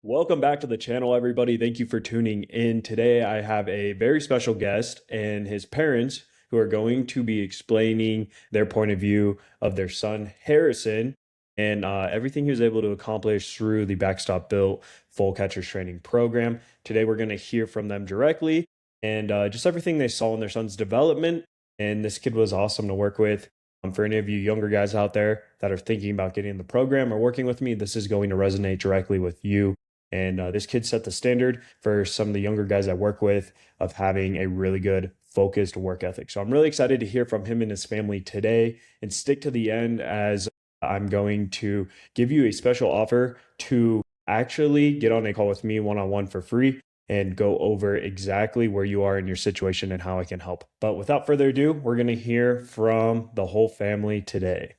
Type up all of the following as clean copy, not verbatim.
Welcome back to the channel, everybody. Thank you for tuning in. Today, I have a very special guest and his parents who are going to be explaining their point of view of their son, Harrison, and everything he was able to accomplish through the Backstop Built full catchers training program. Today, we're going to hear from them directly and just everything they saw in their son's development. And this kid was awesome to work with. For any of you younger guys out there that are thinking about getting in the program or working with me, this is going to resonate directly with you. And this kid set the standard for some of the younger guys I work with of having a really good focused work ethic. So I'm really excited to hear from him and his family today, and stick to the end as I'm going to give you a special offer to actually get on a call with me one-on-one for free and go over exactly where you are in your situation and how I can help. But without further ado, we're going to hear from the whole family today.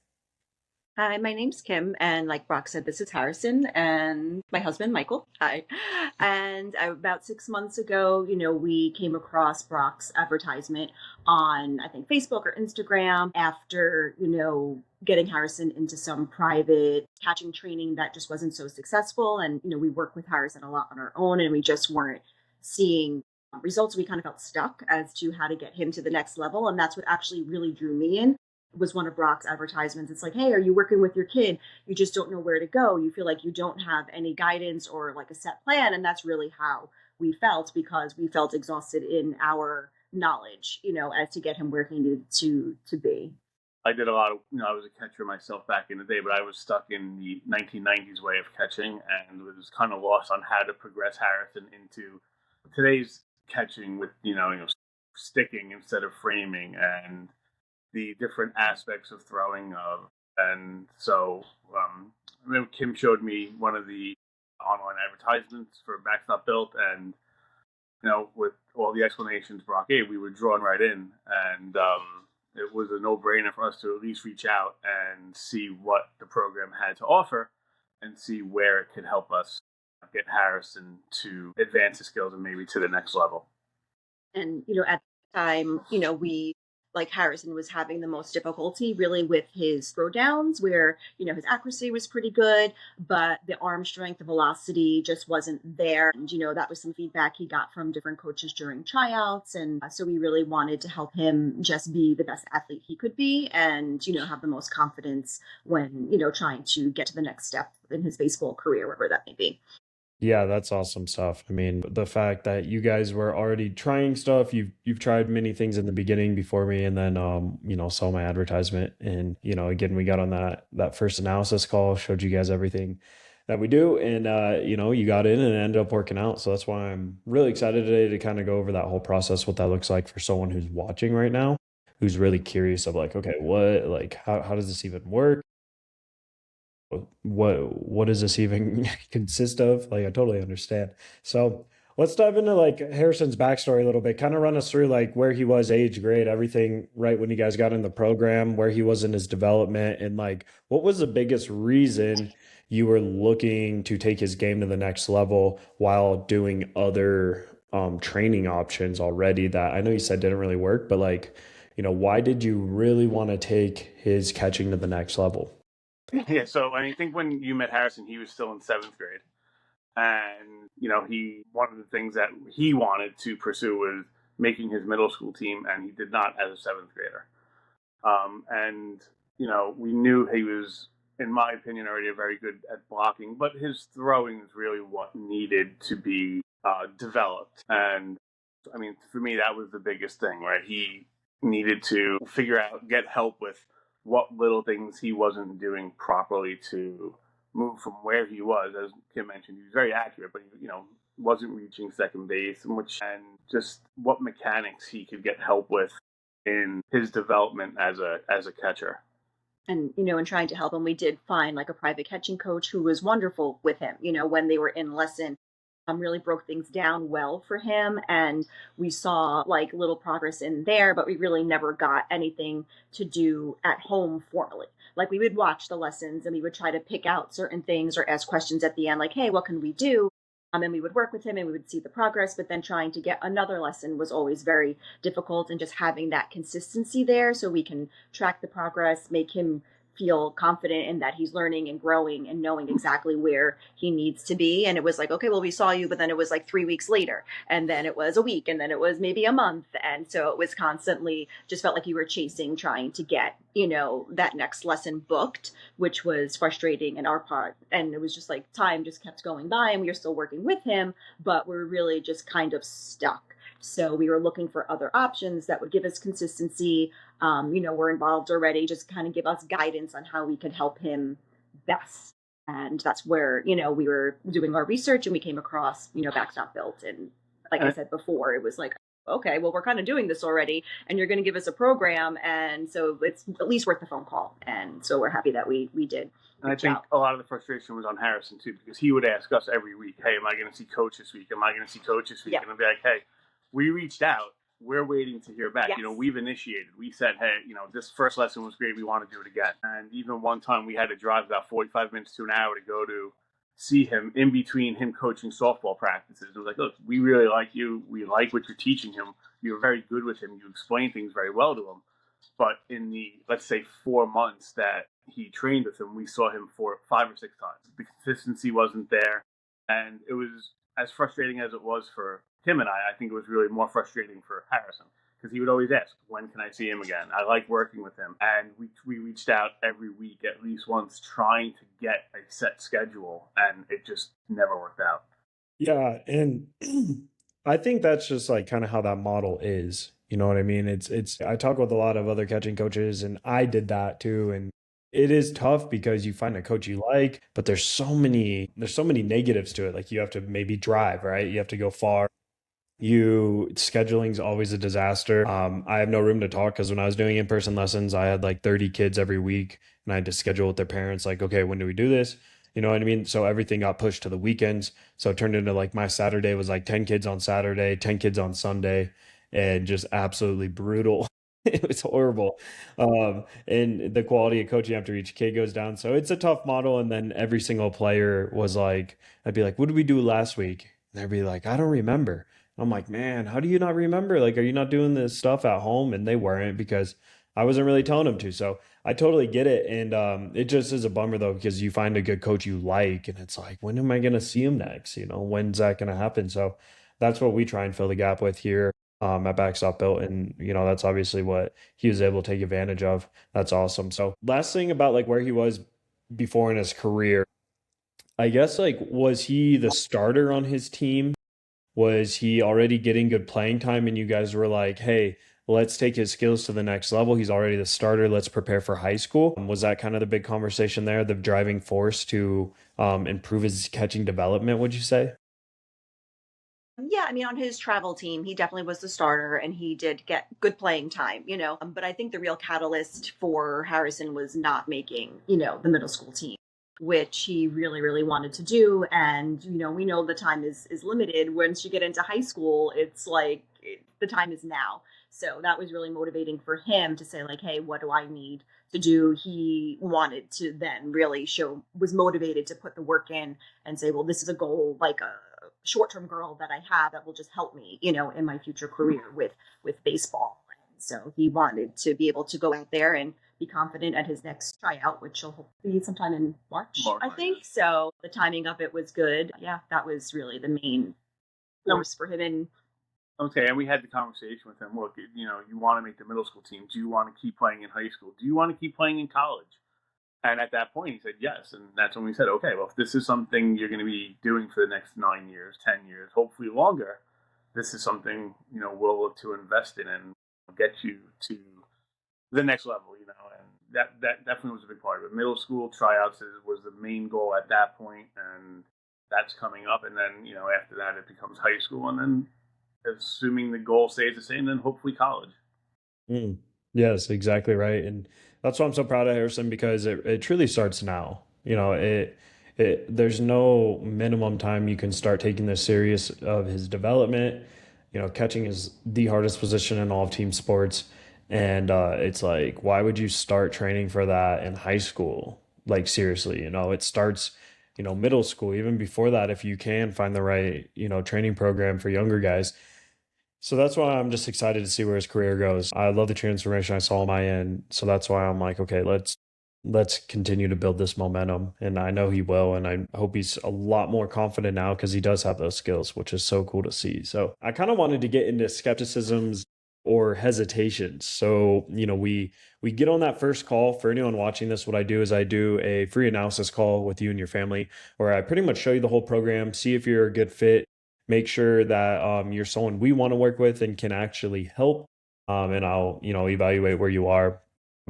Hi, my name's Kim, and like Brock said, this is Harrison and my husband, Michael. Hi. And about 6 months ago, we came across Brock's advertisement on, I think, Facebook or Instagram after, getting Harrison into some private catching training that just wasn't so successful. And, we work with Harrison a lot on our own, and we just weren't seeing results. We kind of felt stuck as to how to get him to the next level. And that's what actually really drew me in. Was one of Brock's advertisements. It's like, hey, are you working with your kid? You just don't know where to go. You feel like you don't have any guidance or like a set plan. And that's really how we felt, because we felt exhausted in our knowledge, as to get him where he needed to be. I did a lot of, I was a catcher myself back in the day, but I was stuck in the 1990s way of catching and was kind of lost on how to progress Harrison into today's catching with, sticking instead of framing, and the different aspects of throwing. And so I remember Kim showed me one of the online advertisements for Backstop Built, and with all the explanations Brock gave, we were drawn right in, and it was a no-brainer for us to at least reach out and see what the program had to offer and see where it could help us get Harrison to advance his skills and maybe to the next level. And at the time, we, like, Harrison was having the most difficulty really with his throwdowns, where, his accuracy was pretty good, but the arm strength, the velocity just wasn't there. And, that was some feedback he got from different coaches during tryouts. And so we really wanted to help him just be the best athlete he could be and, have the most confidence when, trying to get to the next step in his baseball career, wherever that may be. Yeah, that's awesome stuff. I mean, the fact that you guys were already trying stuff, you've tried many things in the beginning before me, and then saw my advertisement, and again, we got on that first analysis call, showed you guys everything that we do, and you got in and it ended up working out. So that's why I'm really excited today to kind of go over that whole process, what that looks like for someone who's watching right now, who's really curious of like, okay, how does this even work? What does this even consist of? Like, I totally understand. So let's dive into like Harrison's backstory a little bit. Kind of run us through like where he was, age, grade, everything, right when you guys got in the program, where he was in his development, and like what was the biggest reason you were looking to take his game to the next level while doing other training options already that I know you said didn't really work, but like, why did you really want to take his catching to the next level? Yeah, so I think when you met Harrison, he was still in 7th grade. And, one of the things that he wanted to pursue was making his middle school team, and he did not as a 7th grader. And, we knew he was, in my opinion, already very good at blocking, but his throwing is really what needed to be developed. And, I mean, for me, that was the biggest thing, right? He needed to get help with what little things he wasn't doing properly to move from where he was. As Kim mentioned, he was very accurate, but he, wasn't reaching second base, and just what mechanics he could get help with in his development as a catcher. And, in trying to help him, we did find like a private catching coach who was wonderful with him, when they were in lesson. Really broke things down well for him, and we saw like little progress in there, but we really never got anything to do at home formally. Like, we would watch the lessons and we would try to pick out certain things or ask questions at the end, like, hey, what can we do? And we would work with him and we would see the progress, but then trying to get another lesson was always very difficult, and just having that consistency there so we can track the progress, make him feel confident in that he's learning and growing and knowing exactly where he needs to be. And it was like, okay, well, we saw you, but then it was like 3 weeks later, and then it was a week, and then it was maybe a month. And so it was constantly just felt like you were chasing, trying to get, that next lesson booked, which was frustrating in our part. And it was just like time just kept going by, and we were still working with him, but we're really just kind of stuck. So we were looking for other options that would give us consistency. We're involved already, just kind of give us guidance on how we could help him best. And that's where, we were doing our research and we came across, Backstop Built. And like I said before, it was like, okay, well, we're kind of doing this already and you're going to give us a program. And so it's at least worth the phone call. And so we're happy that we did. And I think a lot of the frustration was on Harrison too, because he would ask us every week, hey, am I going to see coach this week? Am I going to see coach this week? Yeah. And I'd be like, hey, we reached out. We're waiting to hear back. Yes. We've initiated. We said, hey, this first lesson was great. We want to do it again. And even one time we had to drive about 45 minutes to an hour to go to see him in between him coaching softball practices. It was like, look, we really like you. We like what you're teaching him. You're very good with him. You explain things very well to him. But in the, let's say, 4 months that he trained with him, we saw him for 5 or 6 times. The consistency wasn't there. And it was as frustrating as it was for him and I think it was really more frustrating for Harrison, because he would always ask, when can I see him again? I like working with him. And we reached out every week at least once, trying to get a set schedule, and it just never worked out. Yeah, and I think that's just like kind of how that model is. You know what I mean? It's I talk with a lot of other catching coaches, and I did that too. And it is tough because you find a coach you like, but there's so many negatives to it. Like you have to maybe drive, right? You have to go far. Scheduling's always a disaster. I have no room to talk because when I was doing in-person lessons, I had like 30 kids every week and I had to schedule with their parents, like, okay, when do we do this? You know what I mean? So everything got pushed to the weekends. So it turned into like my Saturday was like 10 kids on Saturday, 10 kids on Sunday, and just absolutely brutal. It was horrible. And the quality of coaching after each kid goes down. So it's a tough model. And then every single player was like, I'd be like, what did we do last week? And they'd be like, I don't remember. I'm like, man, how do you not remember? Like, are you not doing this stuff at home? And they weren't, because I wasn't really telling them to. So I totally get it. And it just is a bummer though, because you find a good coach you like, and it's like, when am I going to see him next? When's that going to happen? So that's what we try and fill the gap with here at Backstop Built. And, that's obviously what he was able to take advantage of. That's awesome. So last thing about like where he was before in his career, I guess, like, was he the starter on his team? Was he already getting good playing time and you guys were like, hey, let's take his skills to the next level? He's already the starter. Let's prepare for high school. Was that kind of the big conversation there, the driving force to improve his catching development, would you say? Yeah, I mean, on his travel team, he definitely was the starter and he did get good playing time, But I think the real catalyst for Harrison was not making, the middle school team, which he really, really wanted to do. And, we know the time is limited. Once you get into high school, it's like the time is now. So that was really motivating for him to say, like, hey, what do I need to do? He wanted to then really was motivated to put the work in and say, well, this is a goal, like a short-term goal that I have that will just help me, in my future career with baseball. And so he wanted to be able to go out there and be confident at his next tryout, which will be sometime in March, I think. So the timing of it was good. Yeah, that was really the main force for him. And okay, and we had the conversation with him. Look, you want to make the middle school team. Do you want to keep playing in high school? Do you want to keep playing in college? And at that point, he said yes. And that's when we said, okay, well, if this is something you're going to be doing for the next 9 years, 10 years, hopefully longer, this is something, we'll look to invest in and get you to the next level, and that definitely was a big part of it. Middle school tryouts was the main goal at that point, and that's coming up. And then, after that, it becomes high school, and then assuming the goal stays the same, then hopefully college. Yes, exactly right. And that's why I'm so proud of Harrison, because it truly starts now. There's no minimum time you can start taking this serious of his development. Catching is the hardest position in all of team sports. And it's like, why would you start training for that in high school? Like, seriously, it starts, middle school, even before that, if you can find the right, training program for younger guys. So that's why I'm just excited to see where his career goes. I love the transformation I saw on my end. So that's why I'm like, okay, let's let's continue to build this momentum. And I know he will. And I hope he's a lot more confident now because he does have those skills, which is so cool to see. So I kind of wanted to get into skepticisms or hesitations. So, we get on that first call. For anyone watching this, what I do is I do a free analysis call with you and your family where I pretty much show you the whole program, see if you're a good fit, make sure that you're someone we want to work with and can actually help. And I'll, evaluate where you are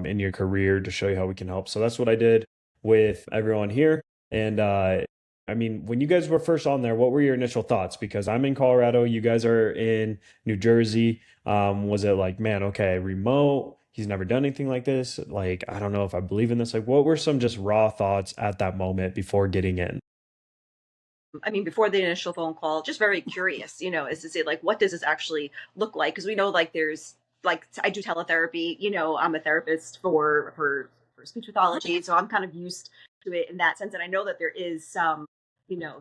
in your career to show you how we can help. So that's what I did with everyone here. And I mean, when you guys were first on there, what were your initial thoughts? Because I'm in Colorado, you guys are in New Jersey. Was it like, man, okay, remote? He's never done anything like this. Like, I don't know if I believe in this. Like, what were some just raw thoughts at that moment before getting in? I mean, before the initial phone call, just very curious, as to say, like, what does this actually look like? Because we know, like, there's, like, I do teletherapy, I'm a therapist for speech pathology. So I'm kind of used to it in that sense. And I know that there is some,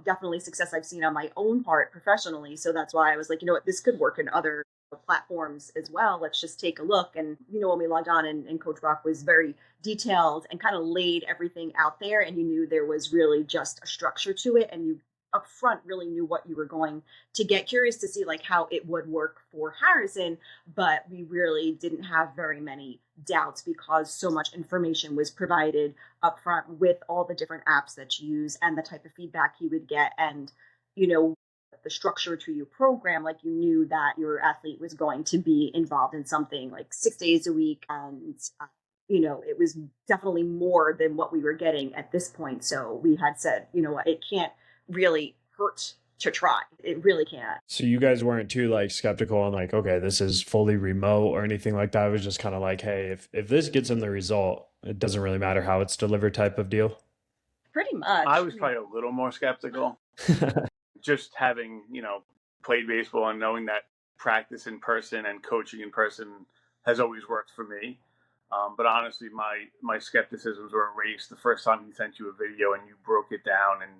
definitely success I've seen on my own part professionally. So that's why I was like, what, this could work in other platforms as well. Let's just take a look. And, when we logged on and Coach Brock was very detailed and kind of laid everything out there, and you knew there was really just a structure to it, and you up front really knew what you were going to get. Curious to see like how it would work for Harrison, but we really didn't have very many doubts because so much information was provided up front with all the different apps that you use and the type of feedback he would get, and the structure to your program. Like, you knew that your athlete was going to be involved in something like 6 days a week, and it was definitely more than what we were getting at this point. So we had said, what, it can't really hurt to try. It really can't. So you guys weren't too like skeptical and like, okay, this is fully remote or anything like that. It was just kind of like, hey, if this gets him the result, it doesn't really matter how it's delivered type of deal. Pretty much. I was probably a little more skeptical. Just having, played baseball and knowing that practice in person and coaching in person has always worked for me. But honestly, my skepticisms were erased the first time he sent you a video and you broke it down and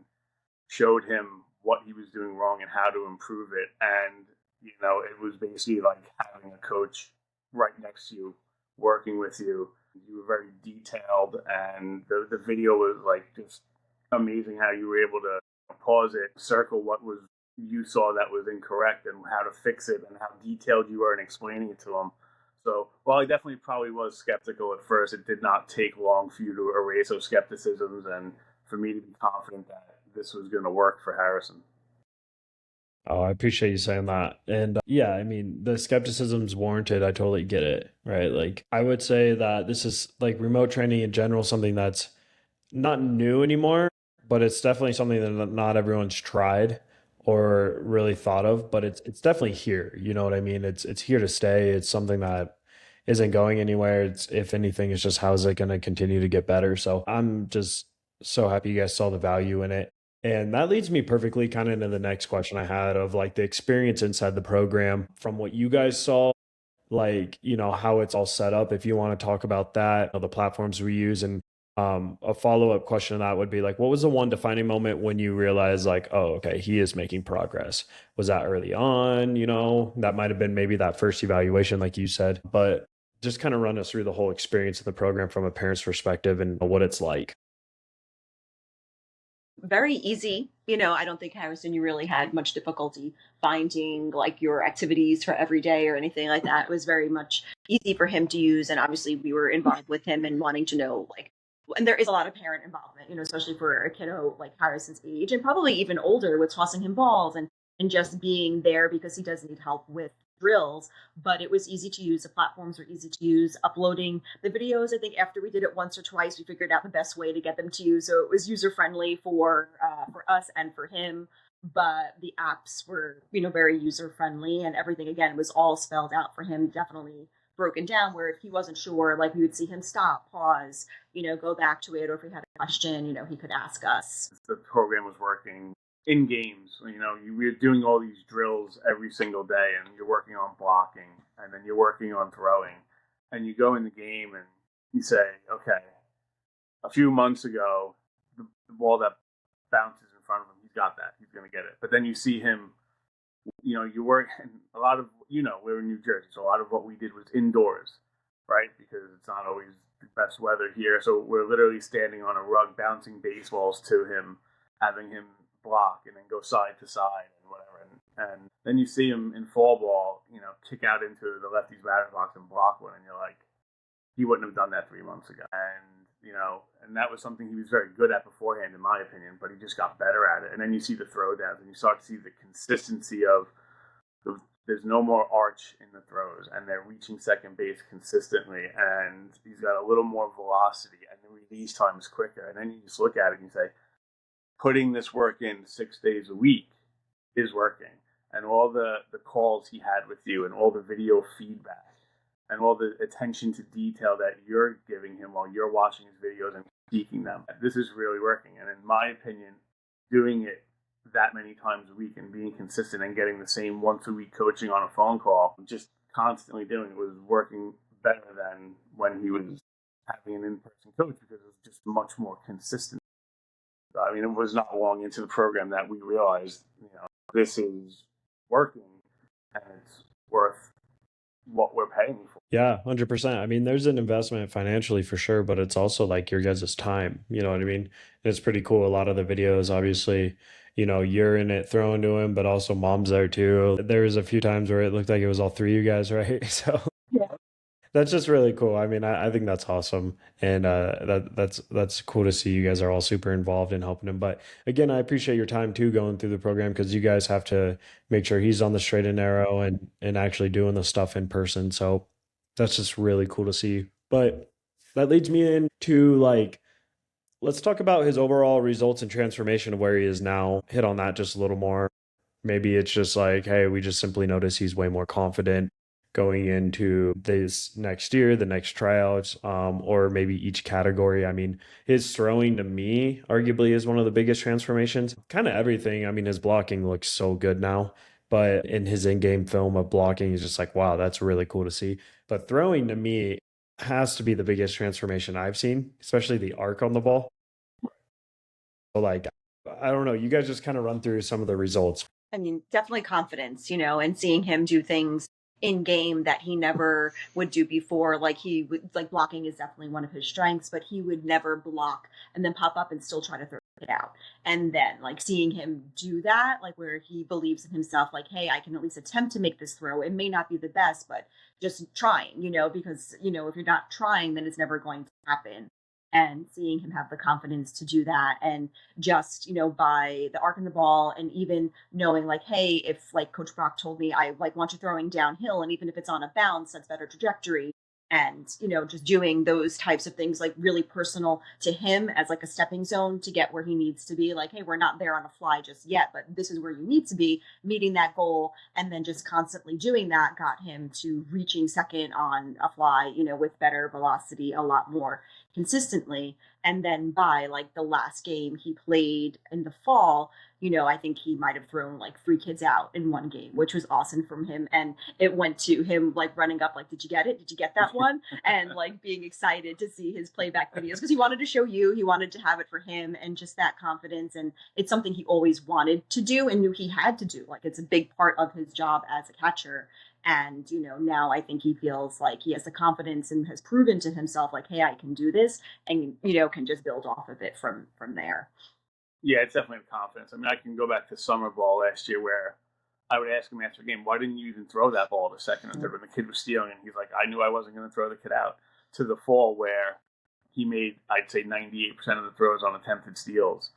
showed him what he was doing wrong and how to improve it. And, it was basically like having a coach right next to you, working with you. You were very detailed, and the video was like just amazing how you were able to pause it, circle what was you saw that was incorrect and how to fix it, and how detailed you were in explaining it to him. So while I definitely probably was skeptical at first, it did not take long for you to erase those skepticisms and for me to be confident that this was going to work for Harrison. Oh, I appreciate you saying that. And yeah, I mean, the skepticism's warranted. I totally get it. Right. Like, I would say that this is like remote training in general, something that's not new anymore, but it's definitely something that not everyone's tried or really thought of, but it's definitely here. You know what I mean? It's here to stay. It's something that isn't going anywhere. It's, if anything, it's just how is it going to continue to get better? So I'm just so happy you guys saw the value in it. And that leads me perfectly kind of into the next question I had of like the experience inside the program from what you guys saw, like, how it's all set up. If you want to talk about that, the platforms we use, and a follow-up question to that would be like, what was the one defining moment when you realized like, oh, okay, he is making progress? Was that early on? That might have been maybe that first evaluation, like you said, but just kind of run us through the whole experience of the program from a parent's perspective and what it's like. Very easy. I don't think, Harrison, you really had much difficulty finding like your activities for every day or anything like that. It was very much easy for him to use. And obviously we were involved with him and wanting to know, like, and there is a lot of parent involvement, especially for a kiddo like Harrison's age and probably even older, with tossing him balls and just being there because he does need help with drills. But it was easy to use. The platforms were easy to use. Uploading the videos, I think after we did it once or twice, we figured out the best way to get them to you, so it was user friendly for us and for him. But the apps were, very user friendly, and everything again was all spelled out for him, definitely broken down. Where if he wasn't sure, like, we would see him stop, pause, go back to it, or if he had a question, he could ask us. The program was working in games. We're doing all these drills every single day, and you're working on blocking, and then you're working on throwing, and you go in the game and you say, okay, a few months ago, the ball that bounces in front of him, he's got that, he's going to get it. But then you see him, you work, and we're in New Jersey, so a lot of what we did was indoors, right? Because it's not always the best weather here. So we're literally standing on a rug, bouncing baseballs to him, having him block and then go side to side and whatever. And then you see him in fall ball, kick out into the lefty's batter's box and block one. And you're like, he wouldn't have done that 3 months ago. And that was something he was very good at beforehand, in my opinion, but he just got better at it. And then you see the throwdowns and you start to see the consistency of there's no more arch in the throws, and they're reaching second base consistently, and he's got a little more velocity, and the release time is quicker. And then you just look at it and you say, putting this work in 6 days a week is working. And all the calls he had with you and all the video feedback and all the attention to detail that you're giving him while you're watching his videos and critiquing them, this is really working. And in my opinion, doing it that many times a week and being consistent and getting the same once a week coaching on a phone call, just constantly doing it, was working better than when he was having an in-person coach, because it was just much more consistent. I mean, it was not long into the program that we realized, this is working and it's worth what we're paying for. Yeah, 100%. I mean, there's an investment financially for sure, but it's also like your guys' time. You know what I mean? And it's pretty cool. A lot of the videos, obviously, you're in it throwing to him, but also mom's there too. There was a few times where it looked like it was all three of you guys, right? So Yeah. that's just really cool. I mean, I think that's awesome. And that's cool to see you guys are all super involved in helping him. But again, I appreciate your time too going through the program, because you guys have to make sure he's on the straight and narrow and actually doing the stuff in person. So that's just really cool to see. But that leads me into let's talk about his overall results and transformation of where he is now. Hit on that just a little more. Maybe it's just like, hey, we just simply notice he's way more confident going into this next year, the next tryouts, or maybe each category. I mean, his throwing to me arguably is one of the biggest transformations. Kind of everything. I mean, his blocking looks so good now, but in his in-game film of blocking, he's just like, wow, that's really cool to see. But throwing to me has to be the biggest transformation I've seen, especially the arc on the ball. So I don't know, you guys just kind of run through some of the results. I mean, definitely confidence, and seeing him do things in game that he never would do before. Like blocking is definitely one of his strengths, but he would never block and then pop up and still try to throw it out. And then seeing him do that, where he believes in himself, hey, I can at least attempt to make this throw. It may not be the best, but just trying, because, if you're not trying, then it's never going to happen. And seeing him have the confidence to do that, and just, by the arc in the ball, and even knowing hey, if Coach Brock told me I want you throwing downhill, and even if it's on a bounce, that's better trajectory. And, just doing those types of things, really personal to him as a stepping zone to get where he needs to be. Hey, we're not there on a fly just yet, but this is where you need to be, meeting that goal. And then just constantly doing that got him to reaching second on a fly, with better velocity, a lot more consistently. And then by the last game he played in the fall, I think he might have thrown 3 kids out in one game, which was awesome from him. And it went to him running up, did you get it? Did you get that one? And being excited to see his playback videos, because he wanted to show you, he wanted to have it for him, and just that confidence. And it's something he always wanted to do and knew he had to do. it's a big part of his job as a catcher. And, now I think he feels like he has the confidence and has proven to himself, hey, I can do this, and, can just build off of it from there. Yeah, it's definitely the confidence. I mean, I can go back to summer ball last year where I would ask him after the game, why didn't you even throw that ball to second and third when the kid was stealing? And he's like, I knew I wasn't going to throw the kid out. To the fall where he made, I'd say, 98% of the throws on attempted steals.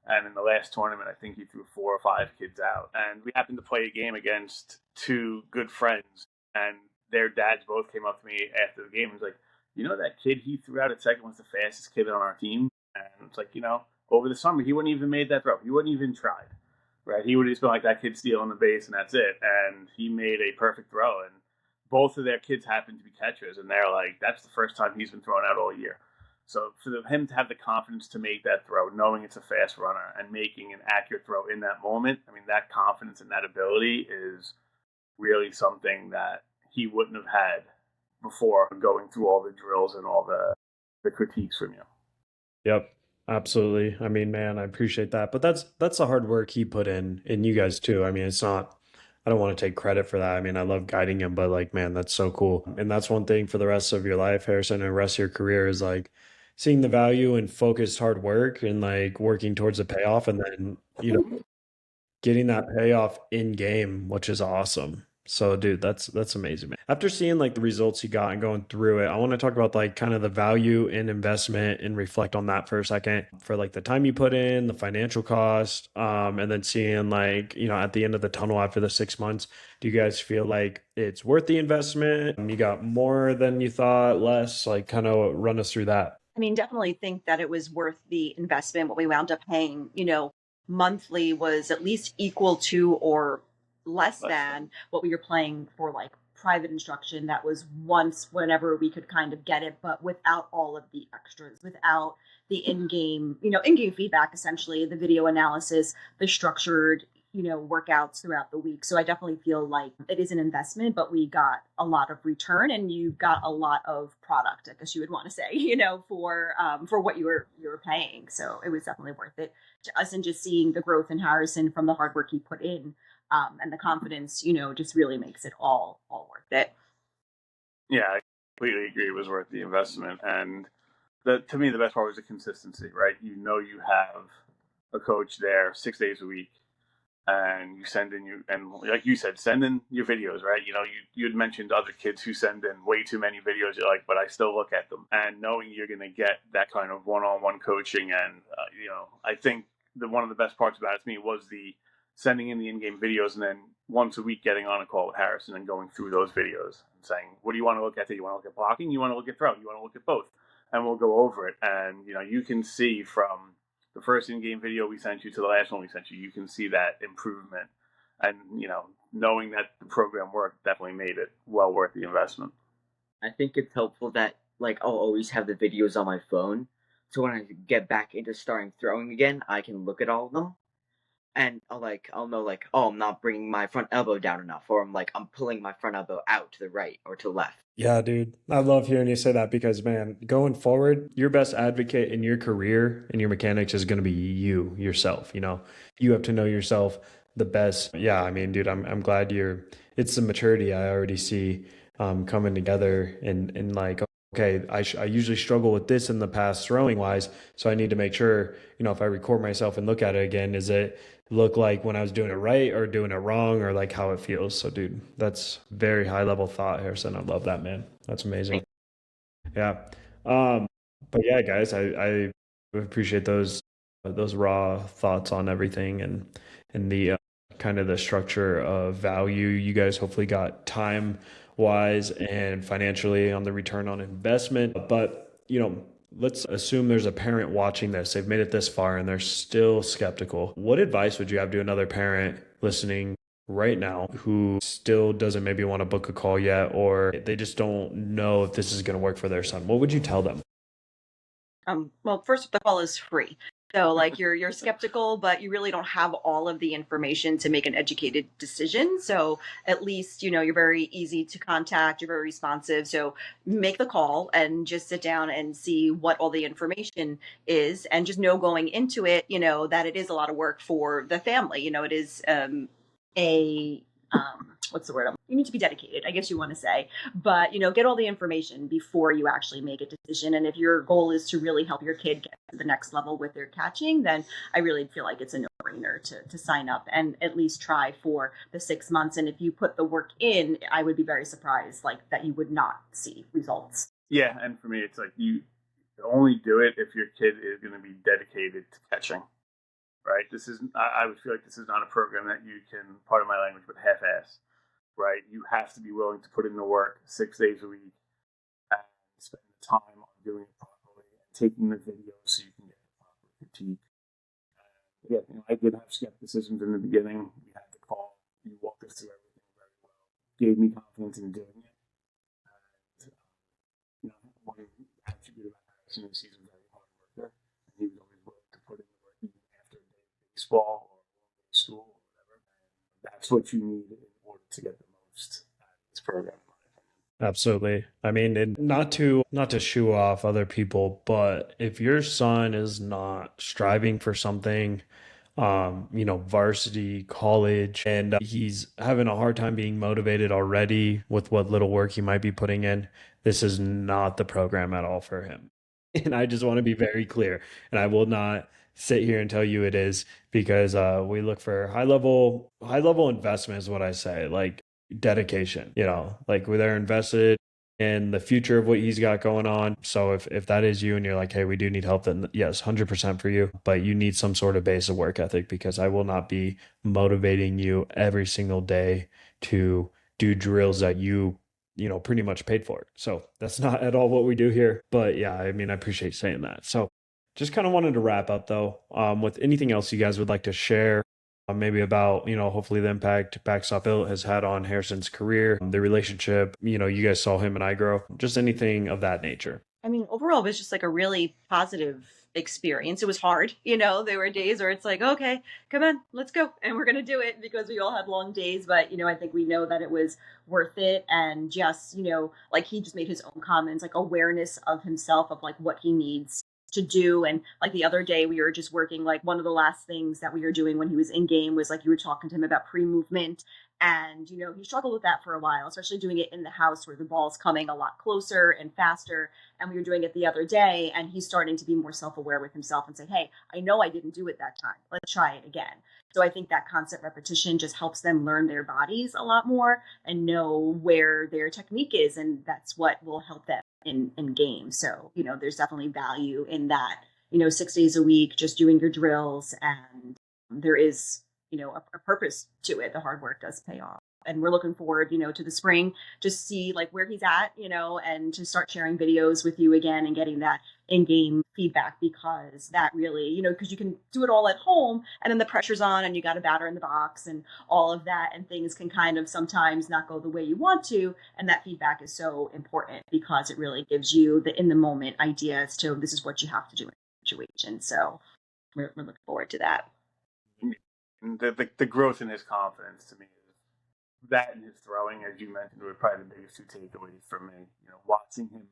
And in the last tournament, I think he threw 4 or 5 kids out. And we happened to play a game against 2 good friends, and their dads both came up to me after the game and was like, that kid he threw out at second was the fastest kid on our team. And it's over the summer, he wouldn't even made that throw. He wouldn't even tried, right? He would have just been that kid stealing the base, and that's it. And he made a perfect throw. And both of their kids happened to be catchers, and they're that's the first time he's been thrown out all year. So for him to have the confidence to make that throw, knowing it's a fast runner, and making an accurate throw in that moment, I mean, that confidence and that ability is really something that he wouldn't have had before going through all the drills and all the critiques from you. Yep. Absolutely. I mean, man, I appreciate that. But that's the hard work he put in, and you guys too. I mean, it's not I don't want to take credit for that. I mean, I love guiding him, but like, man, that's so cool. And that's one thing for the rest of your life, Harrison, and the rest of your career is like seeing the value in focused hard work and like working towards the payoff and then, getting that payoff in game, which is awesome. So, dude, that's amazing, man. After seeing like the results you got and going through it, I want to talk about like kind of the value in investment and reflect on that for a second. For like the time you put in, the financial cost, and then seeing like at the end of the tunnel after the 6 months, do you guys feel like it's worth the investment? You got more than you thought, less? Like, kind of run us through that. I mean, definitely think that it was worth the investment. What we wound up paying, monthly was at least equal to or less than what we were paying for like private instruction. That was once whenever we could kind of get it, but without all of the extras, without the in-game feedback, essentially the video analysis, the structured workouts throughout the week. So I definitely feel like it is an investment, but we got a lot of return and you got a lot of product, I guess you would want to say, for what you were paying. So it was definitely worth it to us, and just seeing the growth in Harrison from the hard work he put in, and the confidence, just really makes it all worth it. Yeah, I completely agree. It was worth the investment, and to me the best part was the consistency. Right, you have a coach there 6 days a week, and you send in and like you said, send in your videos, right? You had mentioned other kids who send in way too many videos. You're like, but I still look at them, and knowing you're going to get that kind of one-on-one coaching, and I think one of the best parts about it to me was the sending in the in-game videos, and then once a week getting on a call with Harrison and going through those videos and saying, what do you want to look at? Do you want to look at blocking? You want to look at throwing? You want to look at both? And we'll go over it, and you can see from the first in-game video we sent you to the last one we sent you, you can see that improvement. And, knowing that the program worked definitely made it well worth the investment. I think it's helpful that like I'll always have the videos on my phone. So when I get back into starting throwing again, I can look at all of them. And I'll know like, oh, I'm not bringing my front elbow down enough, or I'm pulling my front elbow out to the right or to the left. Yeah, dude. I love hearing you say that because, man, going forward, your best advocate in your career and your mechanics is going to be you, yourself. You have to know yourself the best. Yeah, I mean, dude, I'm glad it's the maturity I already see coming together and like, okay, I usually struggle with this in the past throwing wise. So I need to make sure, if I record myself and look at it again, is it look like when I was doing it right or doing it wrong or like how it feels. So dude, that's very high level thought, Harrison. I love that, man. That's amazing. Yeah. But yeah, guys, I appreciate those raw thoughts on everything and the kind of the structure of value. You guys hopefully got time wise and financially on the return on investment. But let's assume there's a parent watching this. They've made it this far and they're still skeptical. What advice would you have to another parent listening right now who still doesn't maybe want to book a call yet, or they just don't know if this is going to work for their son? What would you tell them? Well, first, the call is free. So like you're skeptical, but you really don't have all of the information to make an educated decision. So at least, you're very easy to contact. You're very responsive. So make the call and just sit down and see what all the information is, and just know going into it, that it is a lot of work for the family. It is what's the word? You need to be dedicated, I guess you want to say, but get all the information before you actually make a decision. And if your goal is to really help your kid get to the next level with their catching, then I really feel like it's a no-brainer to sign up and at least try for the 6 months. And if you put the work in, I would be very surprised that you would not see results. Yeah, and for me, it's like you only do it if your kid is going to be dedicated to catching. Right? I would feel like this is not a program that you can, pardon my language, but half-ass. Right? You have to be willing to put in the work 6 days a week and spend the time on doing it properly and taking the videos so you can get the proper critique. I did have skepticisms in the beginning. We had the call. You walked us through everything very well. Gave me confidence in doing it. And, one attribute about Harrison is he's a very hard worker. And he was always willing to put in the work even after a day of baseball or school or whatever. And that's what you need in order to get the most out of this program. Absolutely. I mean, not to shoo off other people, but if your son is not striving for something, varsity, college, and he's having a hard time being motivated already with what little work he might be putting in. This is not the program at all for him. And I just want to be very clear. And I will not sit here and tell you it is, because we look for high level investment is what I say, like dedication, like where they're invested in the future of what he's got going on. So if that is you and you're like, hey, we do need help, then yes, 100% for you. But you need some sort of base of work ethic, because I will not be motivating you every single day to do drills that pretty much paid for it. So that's not at all what we do here. But yeah, I mean, I appreciate saying that. So just kind of wanted to wrap up though, with anything else you guys would like to share, maybe about, hopefully the impact Backstop Built has had on Harrison's career, the relationship, you guys saw him and I grow, just anything of that nature. I mean, overall, it was just like a really positive experience. It was hard, there were days where it's like, okay, come on, let's go. And we're going to do it, because we all had long days. But, I think we know that it was worth it. And just, like he just made his own comments, like awareness of himself, of like what he needs to do. And like the other day we were just working, like one of the last things that we were doing when he was in game was like you were talking to him about pre-movement. And, he struggled with that for a while, especially doing it in the house where the ball's coming a lot closer and faster. And we were doing it the other day, and he's starting to be more self-aware with himself and say, hey, I know I didn't do it that time. Let's try it again. So I think that constant repetition just helps them learn their bodies a lot more and know where their technique is. And that's what will help them in games. So, there's definitely value in that, 6 days a week, just doing your drills. And there is, a purpose to it. The hard work does pay off. And we're looking forward, to the spring, to see like where he's at, and to start sharing videos with you again and getting that in-game feedback, because that really, because you can do it all at home and then the pressure's on and you got a batter in the box and all of that, and things can kind of sometimes not go the way you want to. And that feedback is so important, because it really gives you the in the moment idea as to this is what you have to do in a situation. So we're looking forward to that. The growth in his confidence, to me, is that, and his throwing, as you mentioned, were probably the biggest two takeaways for me. Watching him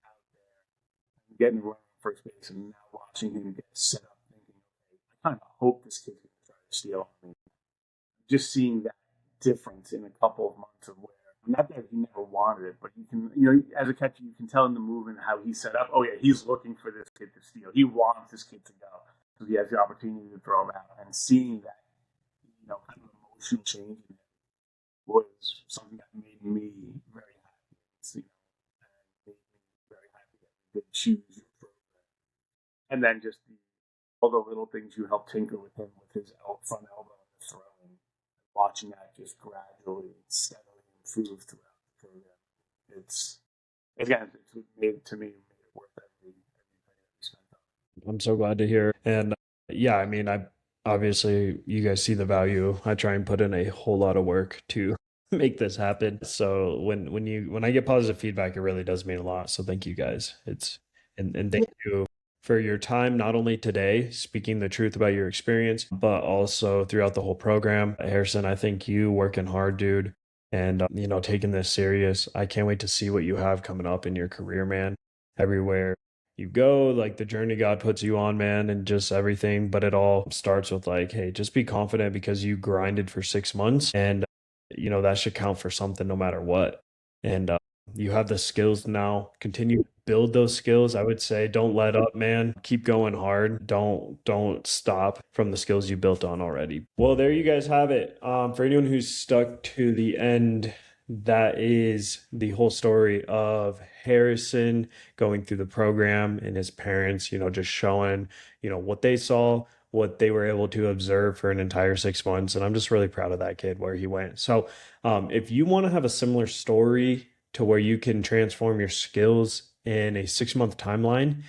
out there, getting around first base, and now watching him get set up, thinking, okay, I kind of hope this kid's going to try to steal on me. Just seeing that difference in a couple of months of where, not that he never wanted it, but you can, as a catcher, you can tell in the movement how he's set up. Oh yeah, he's looking for this kid to steal. He wants this kid to go. So he has the opportunity to throw him out, and seeing that, kind of emotional change in him was something that made me very happy. And made me very happy that we did choose your program. And then just all the little things you helped tinker with him, with his front elbow and the throwing, watching that just gradually, steadily improve throughout the program. It's made it worth every penny that we spent on it. I'm so glad to hear. And yeah, I mean, obviously you guys see the value. I try and put in a whole lot of work to make this happen. So when I get positive feedback, it really does mean a lot. So thank you guys. And thank you for your time, not only today, speaking the truth about your experience, but also throughout the whole program. Harrison, I think you working hard, dude, and taking this serious. I can't wait to see what you have coming up in your career, man. Everywhere you go, like the journey God puts you on, man, and just everything. But it all starts with like, hey, just be confident, because you grinded for 6 months, and that should count for something no matter what. And you have the skills now. Continue to build those skills. I would say don't let up, man. Keep going hard. Don't stop from the skills you built on already. Well, there you guys have it. For anyone who's stuck to the end, that is the whole story of Harrison going through the program and his parents, just showing, what they saw, what they were able to observe for an entire 6 months. And I'm just really proud of that kid, where he went. So if you want to have a similar story to where you can transform your skills in a 6-month timeline,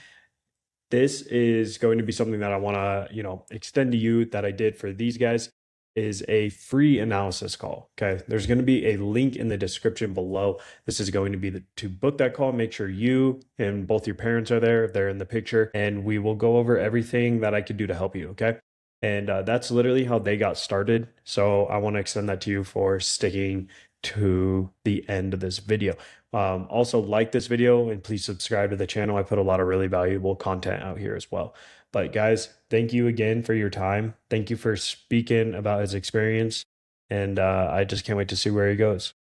this is going to be something that I want to, extend to you, that I did for these guys, is a free analysis call. Okay. There's going to be a link in the description below. This is going to be to book that call. Make sure you and both your parents are there, if they're in the picture, and we will go over everything that I could do to help you. Okay. And that's literally how they got started. So I want to extend that to you for sticking to the end of this video. Also like this video and please subscribe to the channel. I put a lot of really valuable content out here as well. But guys, thank you again for your time. Thank you for speaking about his experience. And I just can't wait to see where he goes.